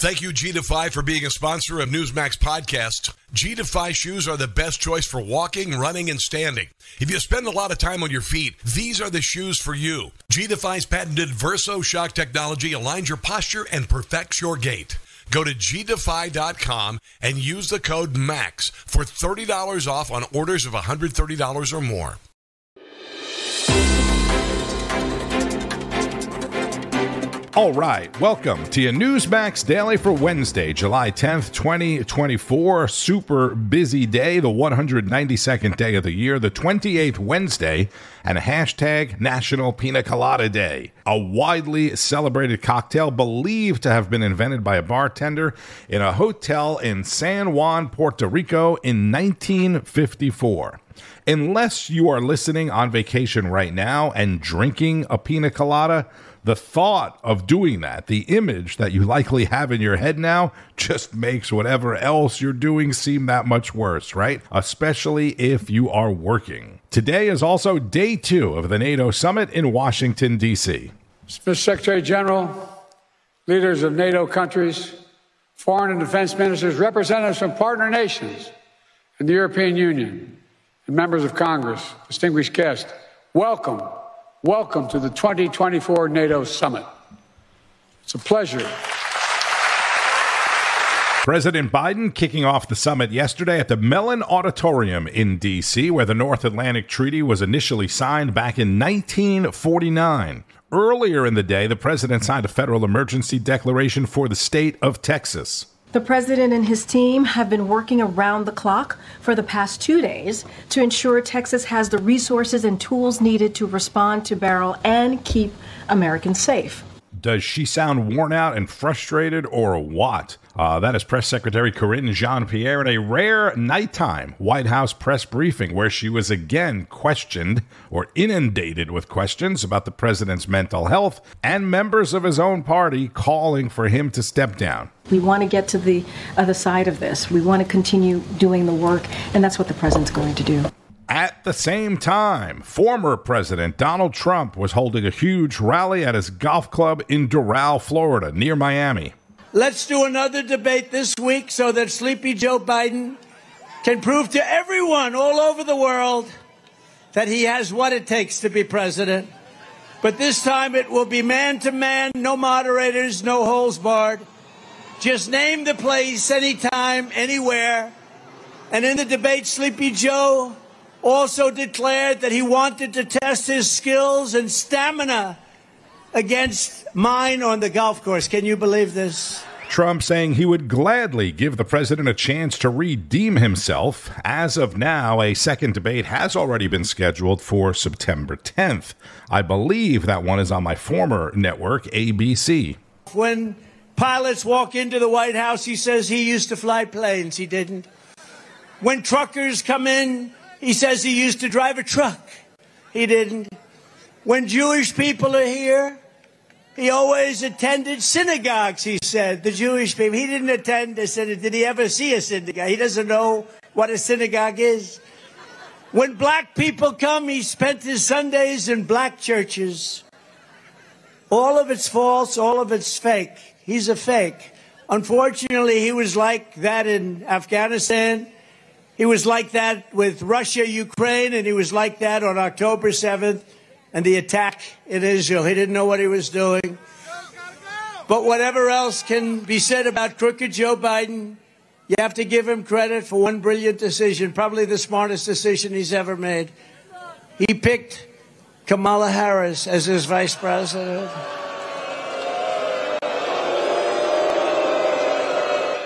Thank you, G-Defy, for being a sponsor of Newsmax Podcast. G-Defy shoes are the best choice for walking, running, and standing. If you spend a lot of time on your feet, these are the shoes for you. G-Defy's patented Verso Shock technology aligns your posture and perfects your gait. Go to gdefy.com and use the code MAX for $30 off on orders of $130 or more. All right, welcome to your Newsmax Daily for Wednesday, July 10th, 2024. Super busy day, the 192nd day of the year, the 28th Wednesday, and a hashtag National Pina Colada Day, a widely celebrated cocktail believed to have been invented by a bartender in a hotel in San Juan, Puerto Rico in 1954. Unless you are listening on vacation right now and drinking a pina colada, the thought of doing that, the image that you likely have in your head now, just makes whatever else you're doing seem that much worse, right? Especially if you are working. Today is also day 2 of the NATO summit in Washington, D.C. Mr. Secretary General, leaders of NATO countries, foreign and defense ministers, representatives from partner nations and the European Union, and members of Congress, distinguished guests, welcome to the 2024 NATO Summit. It's a pleasure. President Biden kicking off the summit yesterday at the Mellon Auditorium in D.C., where the North Atlantic Treaty was initially signed back in 1949. Earlier in the day, the president signed a federal emergency declaration for the state of Texas. The president and his team have been working around the clock for the past 2 days to ensure Texas has the resources and tools needed to respond to Beryl and keep Americans safe. Does she sound worn out and frustrated, or what? That is Press Secretary Karine Jean-Pierre at a rare nighttime White House press briefing where she was again questioned or inundated with questions about the president's mental health and members of his own party calling for him to step down. We want to get to the other side of this. We want to continue doing the work, and that's what the president's going to do. At the same time, former President Donald Trump was holding a huge rally at his golf club in Doral, Florida, near Miami. Let's do another debate this week so that Sleepy Joe Biden can prove to everyone all over the world that he has what it takes to be president. But this time it will be man-to-man, no moderators, no holds barred. Just name the place, anytime, anywhere. And in the debate, Sleepy Joe also declared that he wanted to test his skills and stamina against mine on the golf course. Can you believe this? Trump saying he would gladly give the president a chance to redeem himself. As of now, a second debate has already been scheduled for September 10th. I believe that one is on my former network, ABC. When pilots walk into the White House, he says he used to fly planes. He didn't. When truckers come in, he says he used to drive a truck. He didn't. When Jewish people are here, he always attended synagogues, he said. The Jewish people. He didn't attend a synagogue. Did he ever see a synagogue? He doesn't know what a synagogue is. When black people come, he spent his Sundays in black churches. All of it's false, all of it's fake. He's a fake. Unfortunately, he was like that in Afghanistan. He was like that with Russia, Ukraine, and he was like that on October 7th and the attack in Israel. He didn't know what he was doing. But whatever else can be said about crooked Joe Biden, you have to give him credit for one brilliant decision, probably the smartest decision he's ever made. He picked Kamala Harris as his vice president.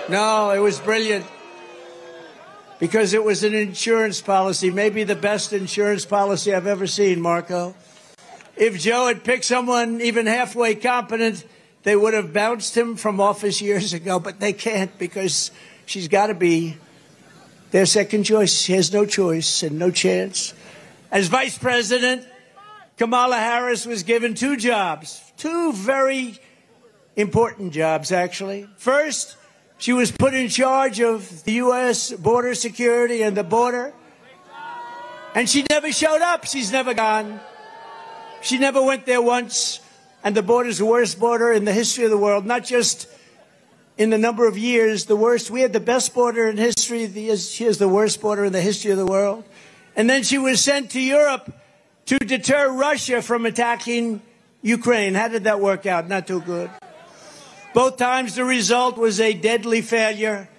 No, it was brilliant. Because it was an insurance policy, maybe the best insurance policy I've ever seen, Marco. If Joe had picked someone even halfway competent, they would have bounced him from office years ago, but they can't because she's got to be their second choice. She has no choice and no chance. As vice president, Kamala Harris was given 2 jobs, 2 very important jobs, actually. First, she was put in charge of the U.S. border security and the border. And she never showed up. She's never gone. She never went there once. And the border's the worst border in the history of the world, not just in the number of years, the worst. We had the best border in history. She has the worst border in the history of the world. And then she was sent to Europe to deter Russia from attacking Ukraine. How did that work out? Not too good. Both times the result was a deadly failure.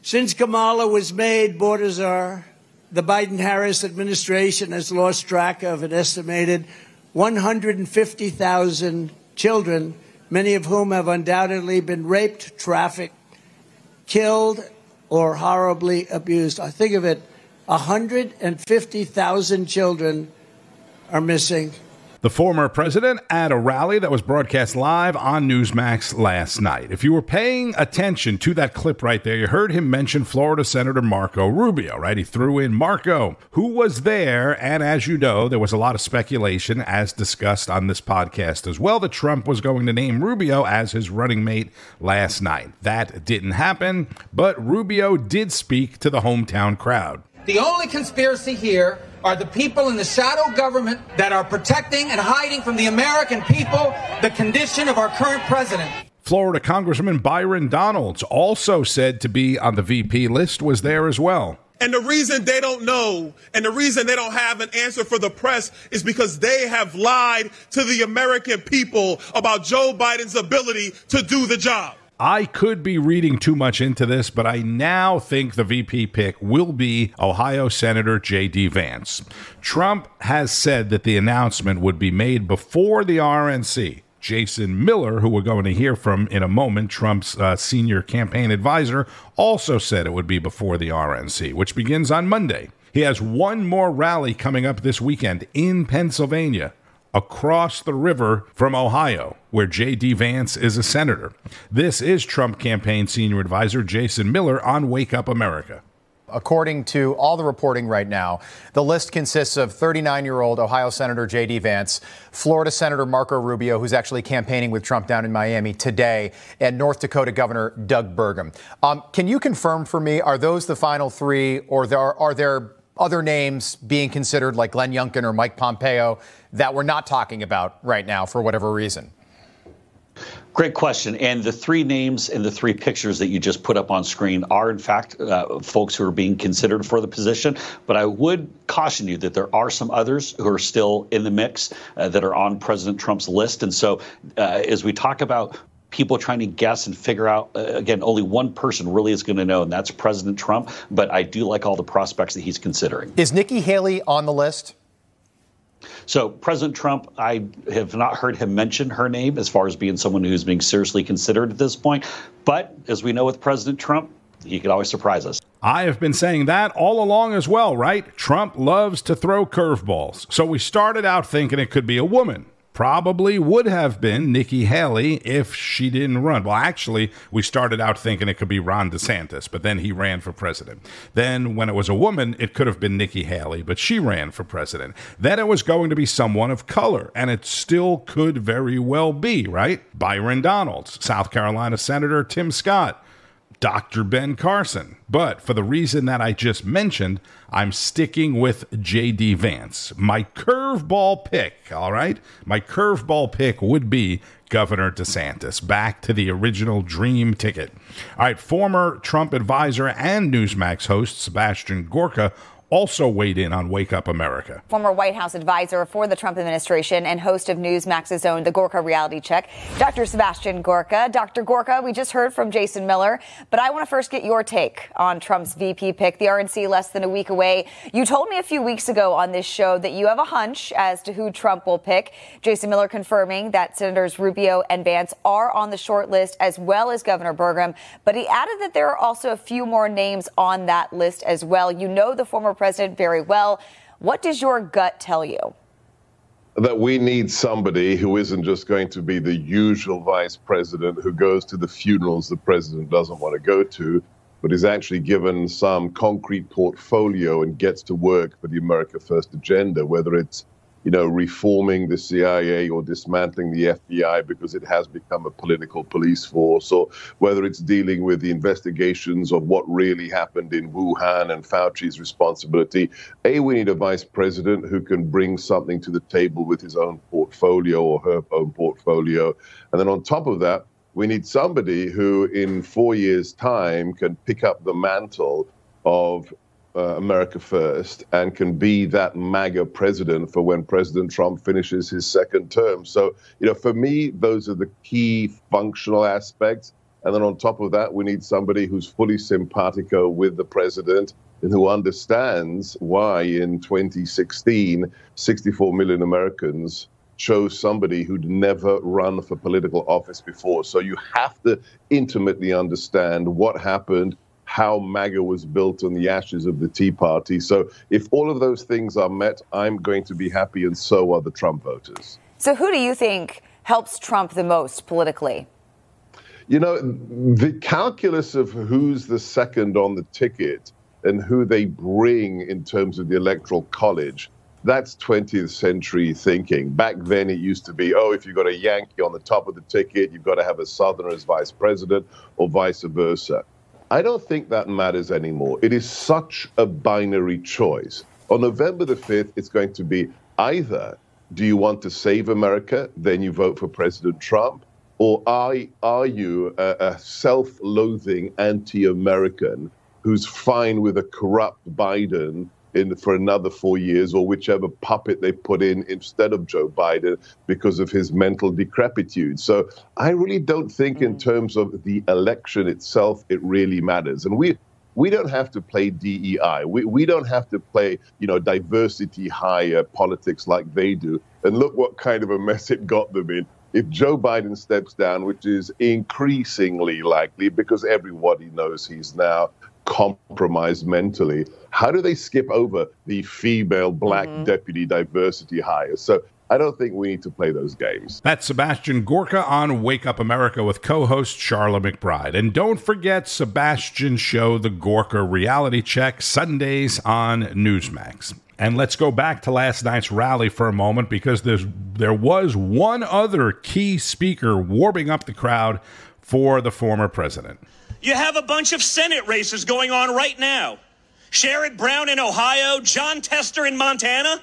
Since Kamala was made border czar, the Biden-Harris administration has lost track of an estimated 150,000 children, many of whom have undoubtedly been raped, trafficked, killed, or horribly abused. I think of it, 150,000 children are missing. The former president at a rally that was broadcast live on Newsmax last night. If you were paying attention to that clip right there, you heard him mention Florida Senator Marco Rubio, right? He threw in Marco, who was there. And as you know, there was a lot of speculation, as discussed on this podcast as well, that Trump was going to name Rubio as his running mate last night. That didn't happen, but Rubio did speak to the hometown crowd. The only conspiracy here are the people in the shadow government that are protecting and hiding from the American people the condition of our current president. Florida Congressman Byron Donalds, also said to be on the VP list, was there as well. And the reason they don't know and the reason they don't have an answer for the press is because they have lied to the American people about Joe Biden's ability to do the job. I could be reading too much into this, but I now think the VP pick will be Ohio Senator J.D. Vance. Trump has said that the announcement would be made before the RNC. Jason Miller, who we're going to hear from in a moment, Trump's senior campaign advisor, also said it would be before the RNC, which begins on Monday. He has one more rally coming up this weekend in Pennsylvania, across the river from Ohio, where J.D. Vance is a senator. This is Trump campaign senior advisor Jason Miller on Wake Up America. According to all the reporting right now, the list consists of 39-year-old Ohio Senator J.D. Vance, Florida Senator Marco Rubio, who's actually campaigning with Trump down in Miami today, and North Dakota Governor Doug Burgum. Can you confirm for me, are those the final three, or are there other names being considered like Glenn Youngkin or Mike Pompeo that we're not talking about right now for whatever reason? Great question. And the three names and the three pictures that you just put up on screen are, in fact, folks who are being considered for the position. But I would caution you that there are some others who are still in the mix that are on President Trump's list. And so as we talk about people trying to guess and figure out, again, only one person really is going to know, and that's President Trump. But I do like all the prospects that he's considering. Is Nikki Haley on the list? So President Trump, I have not heard him mention her name as far as being someone who's being seriously considered at this point. But as we know with President Trump, he could always surprise us. I have been saying that all along as well, right? Trump loves to throw curveballs. So we started out thinking it could be a woman. Probably would have been Nikki Haley if she didn't run. Well, actually, we started out thinking it could be Ron DeSantis, but then he ran for president. Then when it was a woman, it could have been Nikki Haley, but she ran for president. Then it was going to be someone of color, and it still could very well be, right? Byron Donalds, South Carolina Senator Tim Scott, Dr. Ben Carson. But for the reason that I just mentioned, I'm sticking with J.D. Vance. My curveball pick, all right? My curveball pick would be Governor DeSantis, back to the original dream ticket. All right, former Trump advisor and Newsmax host Sebastian Gorka also weighed in on Wake Up America. Former White House advisor for the Trump administration and host of Newsmax's own The Gorka Reality Check, Dr. Sebastian Gorka. Dr. Gorka, we just heard from Jason Miller, but I want to first get your take on Trump's VP pick, the RNC less than a week away. You told me a few weeks ago on this show that you have a hunch as to who Trump will pick. Jason Miller confirming that Senators Rubio and Vance are on the short list, as well as Governor Burgum, but he added that there are also a few more names on that list as well. You know the former president very well. What does your gut tell you? That we need somebody who isn't just going to be the usual vice president who goes to the funerals the president doesn't want to go to, but is actually given some concrete portfolio and gets to work for the America First agenda, whether it's, reforming the CIA or dismantling the FBI because it has become a political police force, or whether it's dealing with the investigations of what really happened in Wuhan and Fauci's responsibility. We need a vice president who can bring something to the table with his own portfolio or her own portfolio. And then on top of that, We need somebody who, in 4 years' time, can pick up the mantle of America First and can be that MAGA president for when President Trump finishes his second term. So, for me, those are the key functional aspects. And then on top of that, we need somebody who's fully simpatico with the president and who understands why in 2016, 64 million Americans chose somebody who'd never run for political office before. So you have to intimately understand what happened, how MAGA was built on the ashes of the Tea Party. So if all of those things are met, I'm going to be happy, and so are the Trump voters. So who do you think helps Trump the most politically? The calculus of who's the second on the ticket and who they bring in terms of the Electoral College, that's 20th century thinking. Back then, it used to be, if you've got a Yankee on the top of the ticket, you've got to have a Southerner as vice president, or vice versa. I don't think that matters anymore. It is such a binary choice. On November the 5th, it's going to be either do you want to save America, then you vote for President Trump, or are you a self-loathing anti-American who's fine with a corrupt Biden for another 4 years, or whichever puppet they put in instead of Joe Biden because of his mental decrepitude. So I really don't think in terms of the election itself, it really matters. And we don't have to play DEI. We don't have to play, diversity hire politics like they do. And look what kind of a mess it got them in. If Joe Biden steps down, which is increasingly likely because everybody knows he's now compromised mentally, how do they skip over the female black deputy diversity hire? So I don't think we need to play those games. That's Sebastian Gorka on Wake Up America with co-host Charla McBride. And don't forget Sebastian's show, The Gorka Reality Check, Sundays on Newsmax. And let's go back to last night's rally for a moment, because there was one other key speaker warming up the crowd for the former president. You have a bunch of Senate races going on right now. Sherrod Brown in Ohio, John Tester in Montana.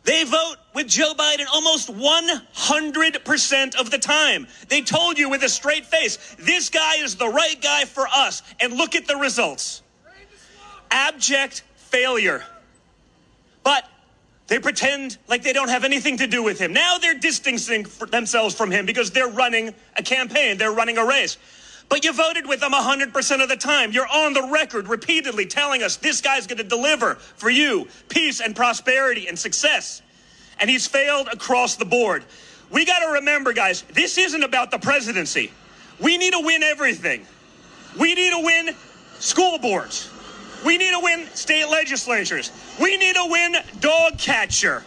They vote with Joe Biden almost 100% of the time. They told you with a straight face, this guy is the right guy for us. And look at the results. Abject failure. But they pretend like they don't have anything to do with him. Now they're distancing themselves from him because they're running a campaign. They're running a race. But you voted with him 100% of the time. You're on the record repeatedly telling us this guy's going to deliver for you peace and prosperity and success. And he's failed across the board. We got to remember, guys, this isn't about the presidency. We need to win everything. We need to win school boards. We need to win state legislatures. We need to win dog catcher.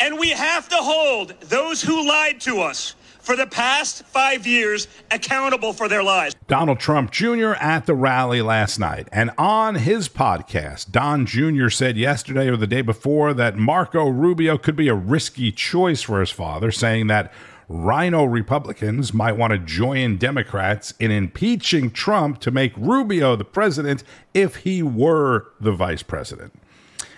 And we have to hold those who lied to us for the past 5 years accountable for their lies. Donald Trump Jr. at the rally last night. And on his podcast, Don Jr. said yesterday or the day before that Marco Rubio could be a risky choice for his father, saying that Rhino Republicans might want to join Democrats in impeaching Trump to make Rubio the president if he were the vice president.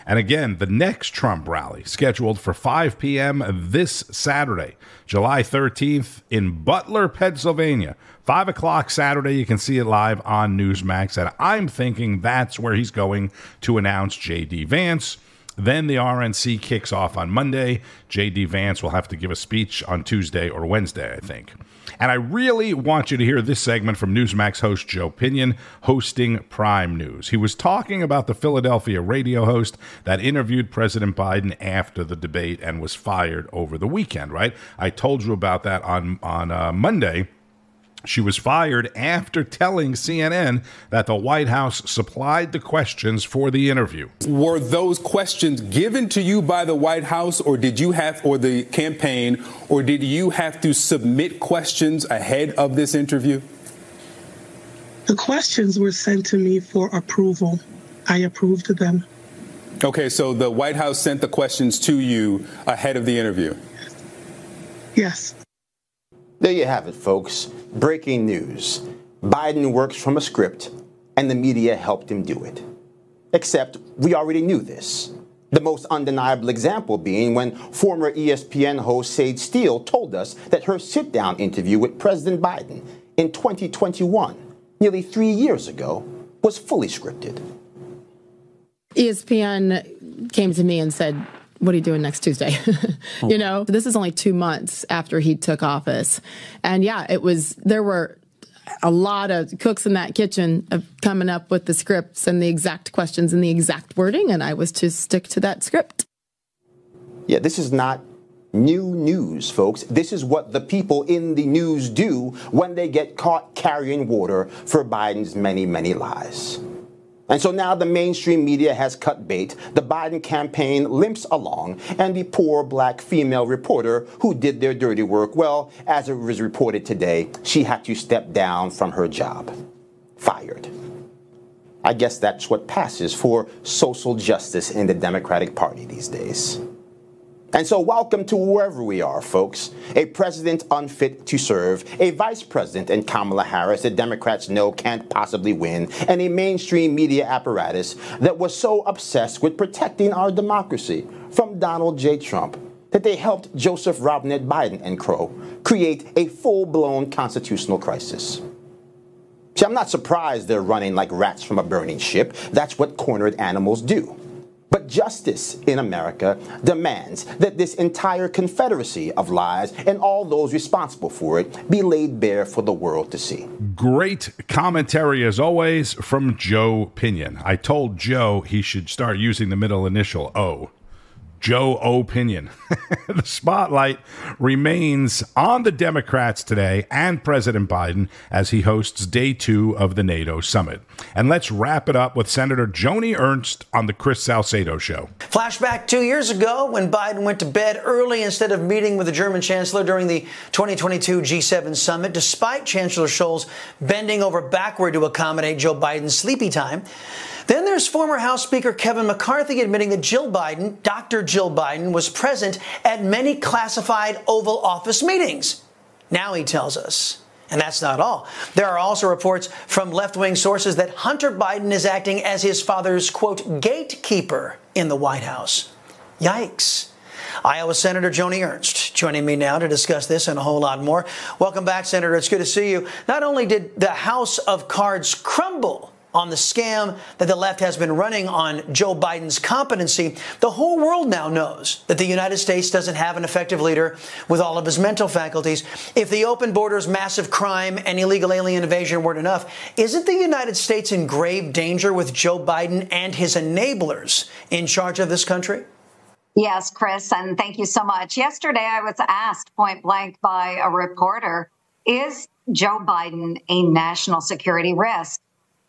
And again, the next Trump rally scheduled for 5 p.m. this Saturday, July 13th in Butler, Pennsylvania. 5 o'clock Saturday, you can see it live on Newsmax. And I'm thinking that's where he's going to announce J.D. Vance. Then the RNC kicks off on Monday. J.D. Vance will have to give a speech on Tuesday or Wednesday, I think. And I really want you to hear this segment from Newsmax host Joe Pinion hosting Prime News. He was talking about the Philadelphia radio host that interviewed President Biden after the debate and was fired over the weekend, right? I told you about that on Monday. She was fired after telling CNN that the White House supplied the questions for the interview. Were those questions given to you by the White House, or did you have, or the campaign, or did you have to submit questions ahead of this interview? The questions were sent to me for approval. I approved them. Okay, so the White House sent the questions to you ahead of the interview? Yes. There you have it, folks. Breaking news. Biden works from a script, and the media helped him do it. Except we already knew this. The most undeniable example being when former ESPN host Sage Steele told us that her sit-down interview with President Biden in 2021, nearly 3 years ago, was fully scripted. ESPN came to me and said, "What are you doing next Tuesday?" You know, this is only 2 months after he took office. And yeah, there were a lot of cooks in that kitchen of coming up with the scripts and the exact questions and the exact wording, and I was to stick to that script. Yeah, this is not new news, folks. This is what the people in the news do when they get caught carrying water for Biden's many, many lies. And so now the mainstream media has cut bait, the Biden campaign limps along, and the poor black female reporter who did their dirty work, well, as it was reported today, she had to step down from her job. Fired. I guess that's what passes for social justice in the Democratic Party these days. And so welcome to wherever we are, folks. A president unfit to serve, a vice president in Kamala Harris that Democrats know can't possibly win, and a mainstream media apparatus that was so obsessed with protecting our democracy from Donald J. Trump that they helped Joseph Robinette Biden and Crow create a full-blown constitutional crisis. See, I'm not surprised they're running like rats from a burning ship. That's what cornered animals do. But justice in America demands that this entire confederacy of lies and all those responsible for it be laid bare for the world to see. Great commentary, as always, from Joe Pinion. I told Joe he should start using the middle initial O. Joe O. Pinion. The spotlight remains on the Democrats today and President Biden as he hosts day 2 of the NATO summit. And let's wrap it up with Senator Joni Ernst on the Chris Salcedo Show. Flashback 2 years ago when Biden went to bed early instead of meeting with the German chancellor during the 2022 G7 summit, despite Chancellor Scholz bending over backward to accommodate Joe Biden's sleepy time. Then there's former House Speaker Kevin McCarthy admitting that Jill Biden, Dr. Jill Biden, was present at many classified Oval Office meetings. Now he tells us. And that's not all. There are also reports from left-wing sources that Hunter Biden is acting as his father's, quote, gatekeeper in the White House. Yikes. Iowa Senator Joni Ernst joining me now to discuss this and a whole lot more. Welcome back, Senator. It's good to see you. Not only did the House of Cards crumble on the scam that the left has been running on Joe Biden's competency, the whole world now knows that the United States doesn't have an effective leader with all of his mental faculties. If the open borders, massive crime, and illegal alien invasion weren't enough, isn't the United States in grave danger with Joe Biden and his enablers in charge of this country? Yes, Chris, and thank you so much. Yesterday, I was asked point blank by a reporter, is Joe Biden a national security risk?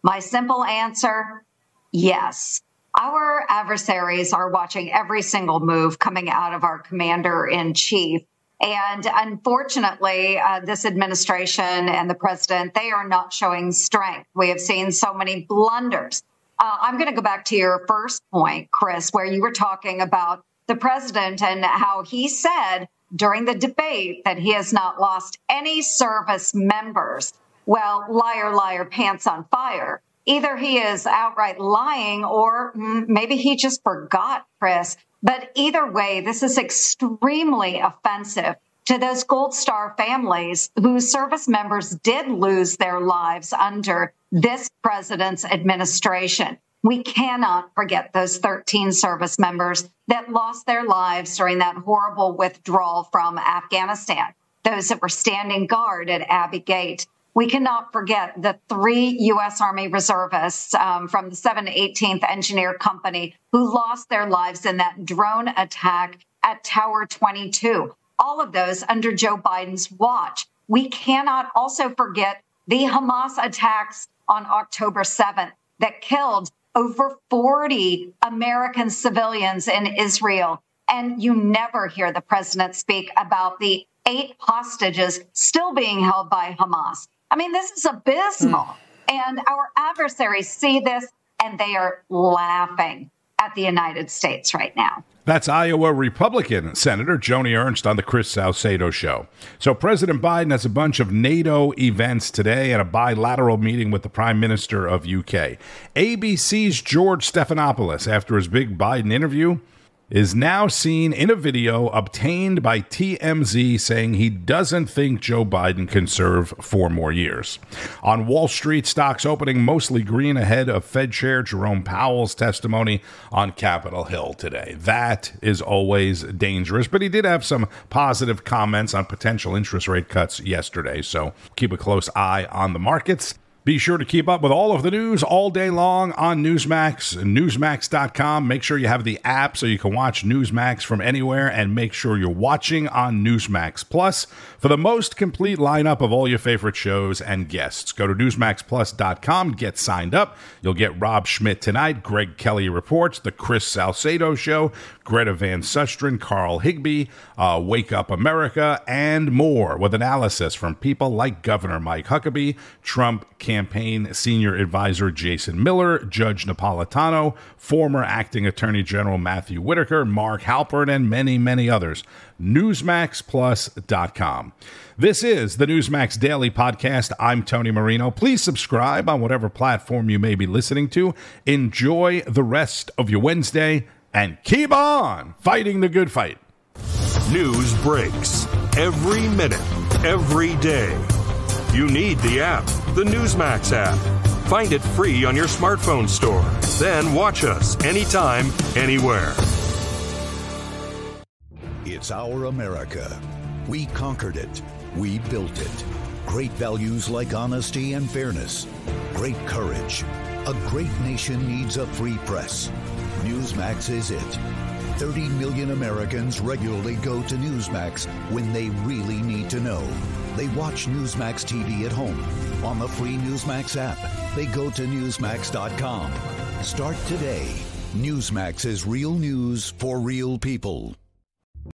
My simple answer, yes. Our adversaries are watching every single move coming out of our commander-in-chief. And unfortunately, this administration and the president, they are not showing strength. We have seen so many blunders. I'm going to go back to your first point, Chris, where you were talking about the president and how he said during the debate that he has not lost any service members. Well, liar, liar, pants on fire. Either he is outright lying or maybe he just forgot, Chris. But either way, this is extremely offensive to those Gold Star families whose service members did lose their lives under this president's administration. We cannot forget those 13 service members that lost their lives during that horrible withdrawal from Afghanistan, those that were standing guard at Abbey Gate. We cannot forget the 3 U.S. Army reservists from the 718th Engineer Company who lost their lives in that drone attack at Tower 22. All of those under Joe Biden's watch. We cannot also forget the Hamas attacks on October 7th that killed over 40 American civilians in Israel. And you never hear the president speak about the 8 hostages still being held by Hamas. I mean, this is abysmal. And our adversaries see this and they are laughing at the United States right now. That's Iowa Republican Senator Joni Ernst on the Chris Salcedo Show. So President Biden has a bunch of NATO events today and a bilateral meeting with the Prime Minister of UK. ABC's George Stephanopoulos, after his big Biden interview, is now seen in a video obtained by TMZ saying he doesn't think Joe Biden can serve 4 more years. On Wall Street, stocks opening mostly green ahead of Fed Chair Jerome Powell's testimony on Capitol Hill today. That is always dangerous, but he did have some positive comments on potential interest rate cuts yesterday, so keep a close eye on the markets. Be sure to keep up with all of the news all day long on Newsmax, Newsmax.com. Make sure you have the app so you can watch Newsmax from anywhere, and make sure you're watching on Newsmax Plus for the most complete lineup of all your favorite shows and guests. Go to NewsmaxPlus.com, get signed up. You'll get Rob Schmidt tonight, Greg Kelly Reports, The Chris Salcedo Show, Greta Van Susteren, Carl Higbee, Wake Up America, and more, with analysis from people like Governor Mike Huckabee, Trump campaign senior advisor Jason Miller, Judge Napolitano, former acting Attorney General Matthew Whitaker, Mark Halpern, and many, many others. NewsmaxPlus.com. This is the Newsmax Daily Podcast. I'm Tony Marino. Please subscribe on whatever platform you may be listening to. Enjoy the rest of your Wednesday, and keep on fighting the good fight. News breaks every minute, every day. You need the app, the Newsmax app. Find it free on your smartphone store. Then watch us anytime, anywhere. It's our America. We conquered it. We built it. Great values like honesty and fairness. Great courage. A great nation needs a free press. Newsmax is it. 30 million Americans regularly go to Newsmax when they really need to know. They watch Newsmax TV at home. On the free Newsmax app, they go to Newsmax.com. Start today. Newsmax is real news for real people.